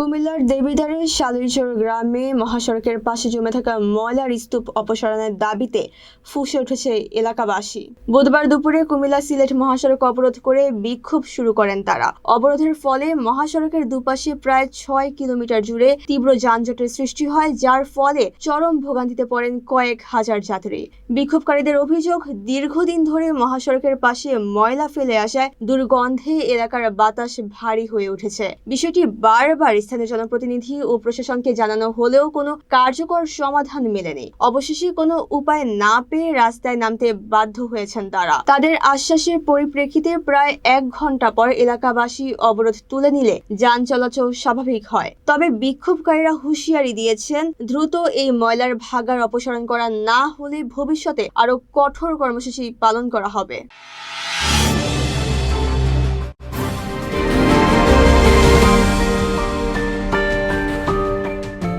কুমিল্লার দেবিদ্বারের শালিরচর গ্রামে মহাসড়কের পাশে জমে থাকা ময়লার স্তূপ অপসারণের দাবিতে ফুঁসে উঠেছে এলাকাবাসী। বুধবার দুপুরে কুমিল্লা সিলেট মহাসড়ক অবরোধ করে বিক্ষোভ শুরু করেন তারা। অবরোধের ফলে মহাসড়কের দুপাশে প্রায় 6 কিলোমিটার জুড়ে তীব্র যানজটের সৃষ্টি হয়, যার ফলে চরম ভোগান্তিতে পড়েন কয়েক হাজার যাত্রী। বিক্ষোভকারীদের অভিযোগ, দীর্ঘদিন ধরে মহাসড়কের পাশে ময়লা ফেলে আসায় দুর্গন্ধে এলাকার বাতাস ভারী হয়ে উঠেছে। বিষয়টি বারবার স্থানীয় জনপ্রতিনিধি ও প্রশাসনকে জানানো হলেও কোনো কার্যকর সমাধান মেলেনি। অবশেষে কোনো উপায় না পেয়ে রাস্তায় নামতে বাধ্য হয়েছেন তারা। তাদের আশ্বাসের পরিপ্রেক্ষিতে প্রায় 1 ঘন্টা পর এলাকাবাসী অবরোধ তুলে নিলে যান চলাচল স্বাভাবিক হয়। তবে বিক্ষোভকারীরা হুঁশিয়ারি দিয়েছেন, দ্রুত এই ময়লার ভাগাড় অপসারণ করা না হলে ভবিষ্যতে আরো কঠোর কর্মসূচি পালন করা হবে।